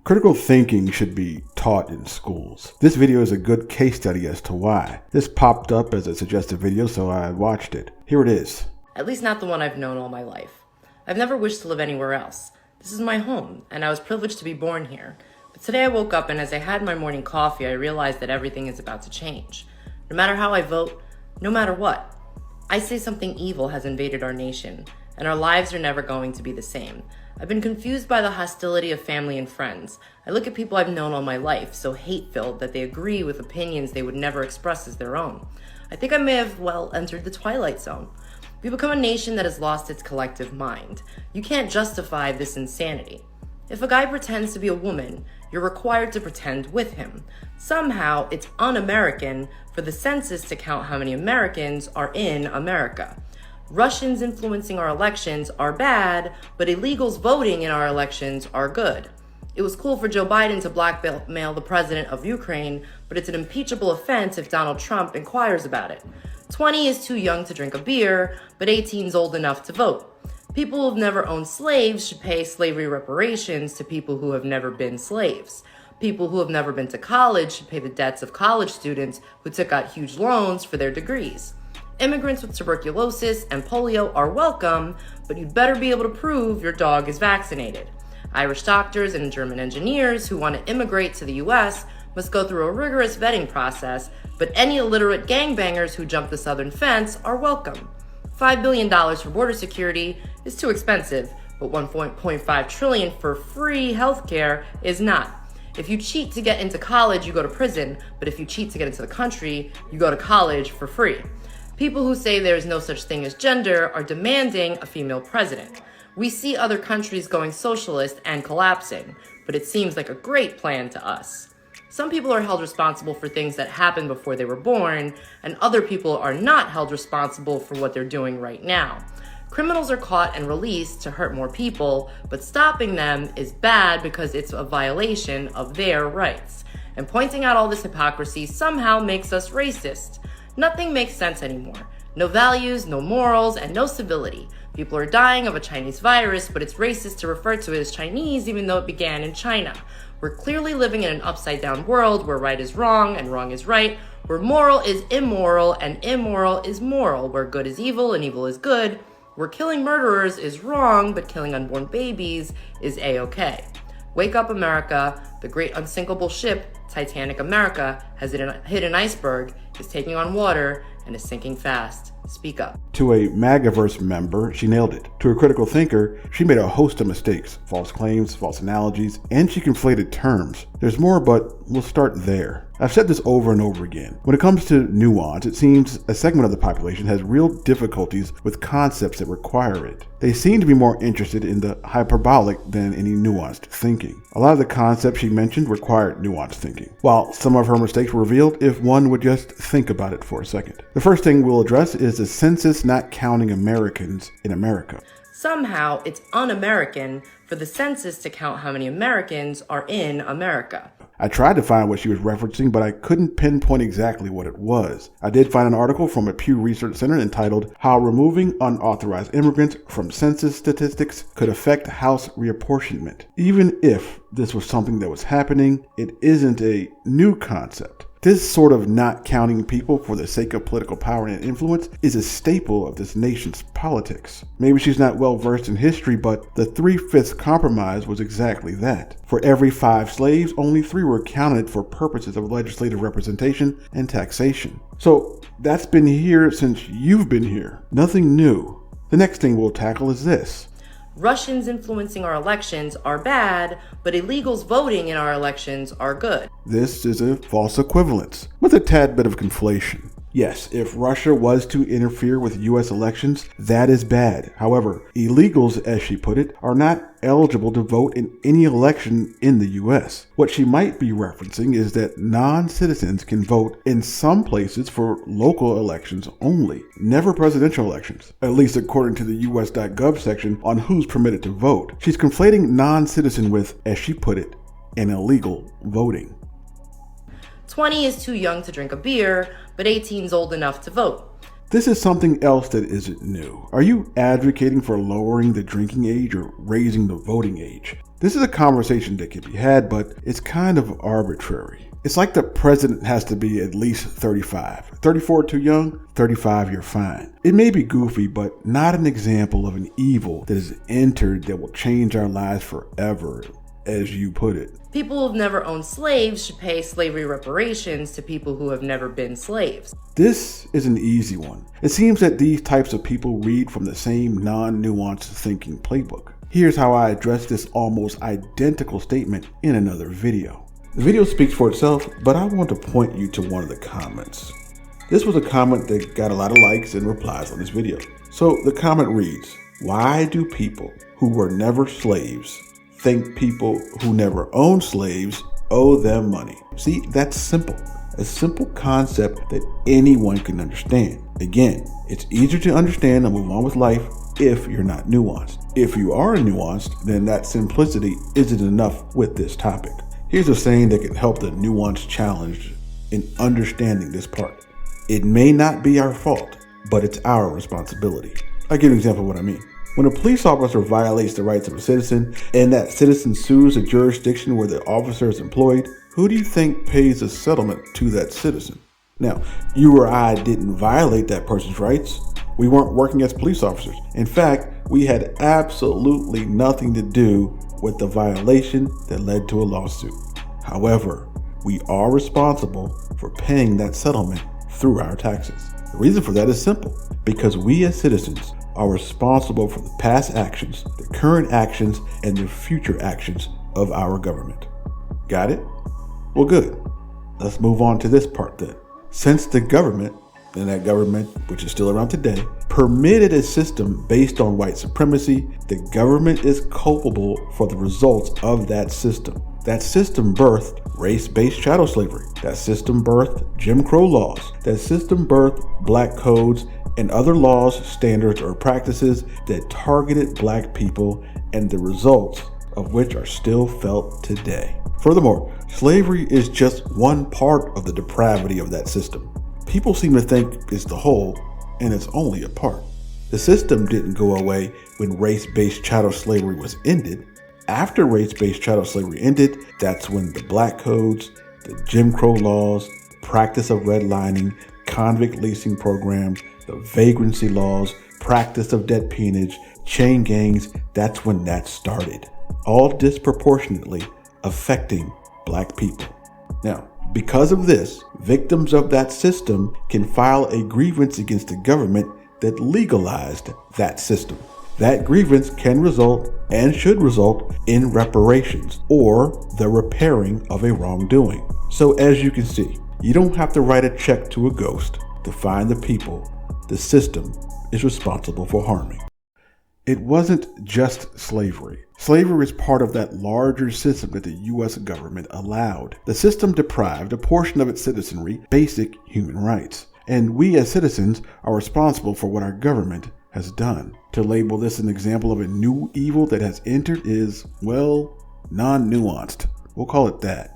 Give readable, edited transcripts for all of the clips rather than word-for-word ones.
Critical thinking should be taught in schools. This video is a good case study as to why. This popped up as a suggested video, so I watched it. Here it is. At least not the one I've known all my life. I've never wished to live anywhere else. This is my home, and I was privileged to be born here. But today I woke up, and as I had my morning coffee, I realized that everything is about to change. No matter how I vote, no matter what, I say something evil has invaded our nation, and our lives are never going to be the same. I've been confused by the hostility of family and friends. I look at people I've known all my life, so hate-filled that they agree with opinions they would never express as their own. I think I may have, entered the twilight zone. We've become a nation that has lost its collective mind. You can't justify this insanity. If a guy pretends to be a woman, you're required to pretend with him. Somehow, it's un-American for the census to count how many Americans are in America. Russians influencing our elections are bad, but illegals voting in our elections are good. It was cool for Joe Biden to blackmail the president of Ukraine, but it's an impeachable offense if Donald Trump inquires about it. 20 is too young to drink a beer, but 18 is old enough to vote. People who've never owned slaves should pay slavery reparations to people who have never been slaves. People who have never been to college should pay the debts of college students who took out huge loans for their degrees. Immigrants with tuberculosis and polio are welcome, but you'd better be able to prove your dog is vaccinated. Irish doctors and German engineers who want to immigrate to the US must go through a rigorous vetting process, but any illiterate gangbangers who jump the southern fence are welcome. $5 billion for border security is too expensive, but $1.5 trillion for free healthcare is not. If you cheat to get into college, you go to prison, but if you cheat to get into the country, you go to college for free. People who say there is no such thing as gender are demanding a female president. We see other countries going socialist and collapsing, but it seems like a great plan to us. Some people are held responsible for things that happened before they were born, and other people are not held responsible for what they're doing right now. Criminals are caught and released to hurt more people, but stopping them is bad because it's a violation of their rights. And pointing out all this hypocrisy somehow makes us racist. Nothing makes sense anymore. No values, no morals, and no civility. People are dying of a Chinese virus, but it's racist to refer to it as Chinese even though it began in China. We're clearly living in an upside-down world where right is wrong and wrong is right, where moral is immoral and immoral is moral, where good is evil and evil is good, where killing murderers is wrong but killing unborn babies is A-okay. Wake up, America. The great unsinkable ship, Titanic America, has hit an iceberg, is taking on water, and is sinking fast. Speak up. To a MAGAVerse member, she nailed it. To a critical thinker, she made a host of mistakes, false claims, false analogies, and she conflated terms. There's more, but we'll start there. I've said this over and over again. When it comes to nuance, it seems a segment of the population has real difficulties with concepts that require it. They seem to be more interested in the hyperbolic than any nuanced thinking. A lot of the concepts she mentioned required nuanced thinking, while some of her mistakes were revealed if one would just think about it for a second. The first thing we'll address is the census not counting Americans in America. Somehow, it's un-American for the census to count how many Americans are in America. I tried to find what she was referencing, but I couldn't pinpoint exactly what it was. I did find an article from a Pew Research Center entitled "How Removing Unauthorized Immigrants from Census Statistics Could Affect House Reapportionment." Even if this was something that was happening, it isn't a new concept. This sort of not counting people for the sake of political power and influence is a staple of this nation's politics. Maybe she's not well versed in history, but the 3/5 compromise was exactly that. For every 5 slaves, only 3 were counted for purposes of legislative representation and taxation. So that's been here since you've been here. Nothing new. The next thing we'll tackle is this. Russians influencing our elections are bad, but illegals voting in our elections are good. This is a false equivalence with a tad bit of conflation. Yes, if Russia was to interfere with U.S. elections, that is bad. However, illegals, as she put it, are not eligible to vote in any election in the U.S. What she might be referencing is that non-citizens can vote in some places for local elections only, never presidential elections, at least according to the US.gov section on who's permitted to vote. She's conflating non-citizen with, as she put it, an illegal voting. 20 is too young to drink a beer, but 18 is old enough to vote. This is something else that isn't new. Are you advocating for lowering the drinking age or raising the voting age? This is a conversation that can be had, but it's kind of arbitrary. It's like the president has to be at least 35. 34 too young, 35 you're fine. It may be goofy, but not an example of an evil that has entered that will change our lives forever, as you put it. People who have never owned slaves should pay slavery reparations to people who have never been slaves. This is an easy one. It seems that these types of people read from the same non-nuanced thinking playbook. Here's how I address this almost identical statement in another video. The video speaks for itself, but I want to point you to one of the comments. This was a comment that got a lot of likes and replies on this video. So the comment reads, "Why do people who were never slaves think people who never owned slaves owe them money?" See, that's simple. A simple concept that anyone can understand. Again, it's easier to understand and move on with life if you're not nuanced. If you are nuanced, then that simplicity isn't enough with this topic. Here's a saying that can help the nuanced challenge in understanding this part. It may not be our fault, but it's our responsibility. I'll give you an example of what I mean. When a police officer violates the rights of a citizen and that citizen sues a jurisdiction where the officer is employed, who do you think pays a settlement to that citizen? Now, you or I didn't violate that person's rights. We weren't working as police officers. In fact, we had absolutely nothing to do with the violation that led to a lawsuit. However, we are responsible for paying that settlement through our taxes. The reason for that is simple, because we as citizens are responsible for the past actions, the current actions, and the future actions of our government. Got it? Well, good. Let's move on to this part then. Since the government, and that government, which is still around today, permitted a system based on white supremacy, the government is culpable for the results of that system. That system birthed race-based chattel slavery. That system birthed Jim Crow laws. That system birthed black codes and other laws, standards, or practices that targeted black people, and the results of which are still felt today. Furthermore, slavery is just one part of the depravity of that system. People seem to think it's the whole, and it's only a part. The system didn't go away when race-based chattel slavery was ended. After race-based chattel slavery ended, that's when the black codes, the Jim Crow laws, practice of redlining, convict leasing programs, the vagrancy laws, practice of debt peonage, chain gangs, that's when that started. All disproportionately affecting black people. Now, because of this, victims of that system can file a grievance against the government that legalized that system. That grievance can result and should result in reparations or the repairing of a wrongdoing. So as you can see, you don't have to write a check to a ghost to find the people the system is responsible for harming. It wasn't just slavery. Slavery is part of that larger system that the U.S. government allowed. The system deprived a portion of its citizenry basic human rights. And we as citizens are responsible for what our government has done. To label this an example of a new evil that has entered is, well, non-nuanced. We'll call it that.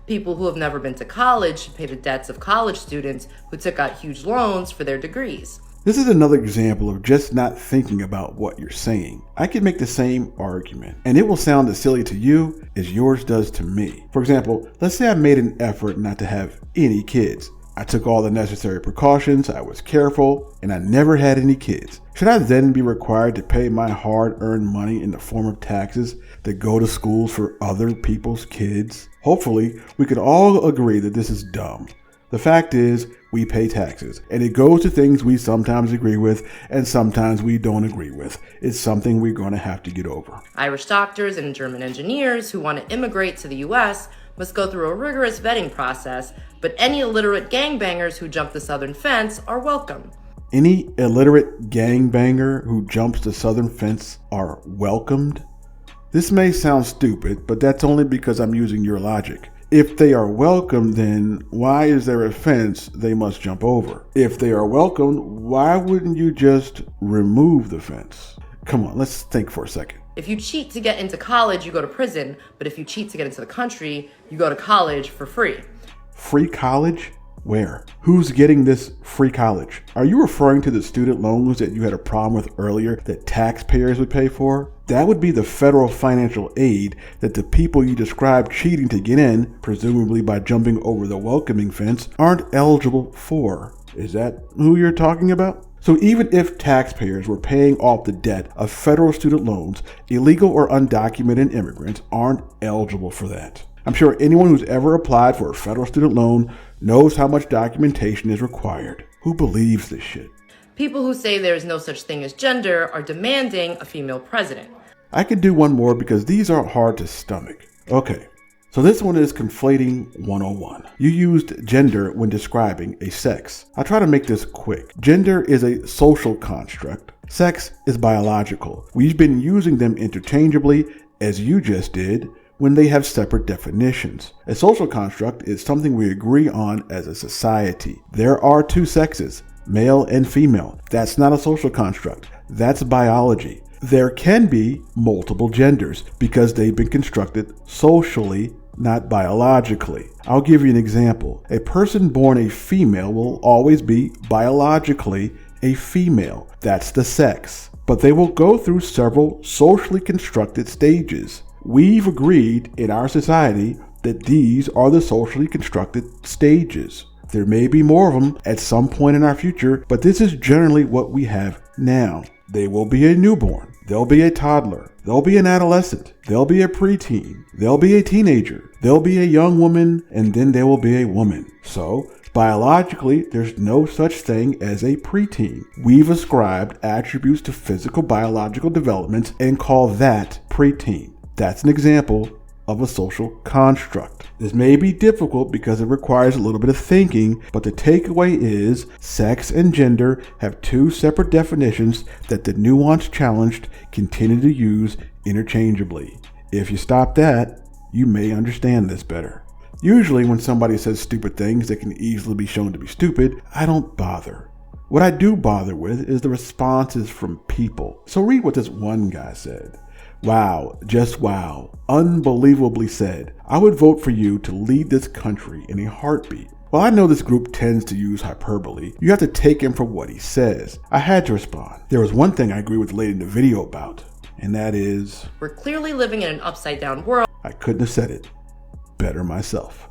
People who have never been to college should pay the debts of college students who took out huge loans for their degrees. This is another example of just not thinking about what you're saying. I could make the same argument, and it will sound as silly to you as yours does to me. For example, let's say I made an effort not to have any kids. I took all the necessary precautions, I was careful, and I never had any kids. Should I then be required to pay my hard-earned money in the form of taxes that go to schools for other people's kids? Hopefully, we can all agree that this is dumb. The fact is, we pay taxes, and it goes to things we sometimes agree with and sometimes we don't agree with. It's something we're going to have to get over. Irish doctors and German engineers who want to immigrate to the U.S. must go through a rigorous vetting process, but any illiterate gangbangers who jump the southern fence are welcome. Any illiterate gangbanger who jumps the southern fence are welcomed? This may sound stupid, but that's only because I'm using your logic. If they are welcome, then why is there a fence they must jump over? If they are welcomed, why wouldn't you just remove the fence? Come on, let's think for a second. If you cheat to get into college, you go to prison, but if you cheat to get into the country, you go to college for free. Free college? Where? Who's getting this free college? Are you referring to the student loans that you had a problem with earlier that taxpayers would pay for? That would be the federal financial aid that the people you described cheating to get in, presumably by jumping over the welcoming fence, aren't eligible for. Is that who you're talking about? So even if taxpayers were paying off the debt of federal student loans, illegal or undocumented immigrants aren't eligible for that. I'm sure anyone who's ever applied for a federal student loan knows how much documentation is required. Who believes this shit? People who say there is no such thing as gender are demanding a female president. I could do one more because these are hard to stomach. Okay, so this one is conflating 101. You used gender when describing a sex. I'll try to make this quick. Gender is a social construct. Sex is biological. We've been using them interchangeably, as you just did, when they have separate definitions. A social construct is something we agree on as a society. There are two sexes, male and female. That's not a social construct. That's biology. There can be multiple genders because they've been constructed socially, not biologically. I'll give you an example. A person born a female will always be biologically a female. That's the sex. But they will go through several socially constructed stages. We've agreed in our society that these are the socially constructed stages. There may be more of them at some point in our future, but this is generally what we have now. They will be a newborn. They'll be a toddler. They'll be an adolescent. They'll be a preteen. They'll be a teenager. They'll be a young woman, and then they will be a woman. So, biologically, there's no such thing as a preteen. We've ascribed attributes to physical biological developments and call that preteen. That's an example of a social construct. This may be difficult because it requires a little bit of thinking, but the takeaway is sex and gender have two separate definitions that the nuance challenged continue to use interchangeably. If you stop that, you may understand this better. Usually when somebody says stupid things that can easily be shown to be stupid, I don't bother. What I do bother with is the responses from people. So read what this one guy said. Wow, just wow, unbelievably said. I would vote for you to lead this country in a heartbeat. While I know this group tends to use hyperbole, you have to take him for what he says. I had to respond. There was one thing I agree with the lady in the video about, and that is, we're clearly living in an upside down world. I couldn't have said it better myself.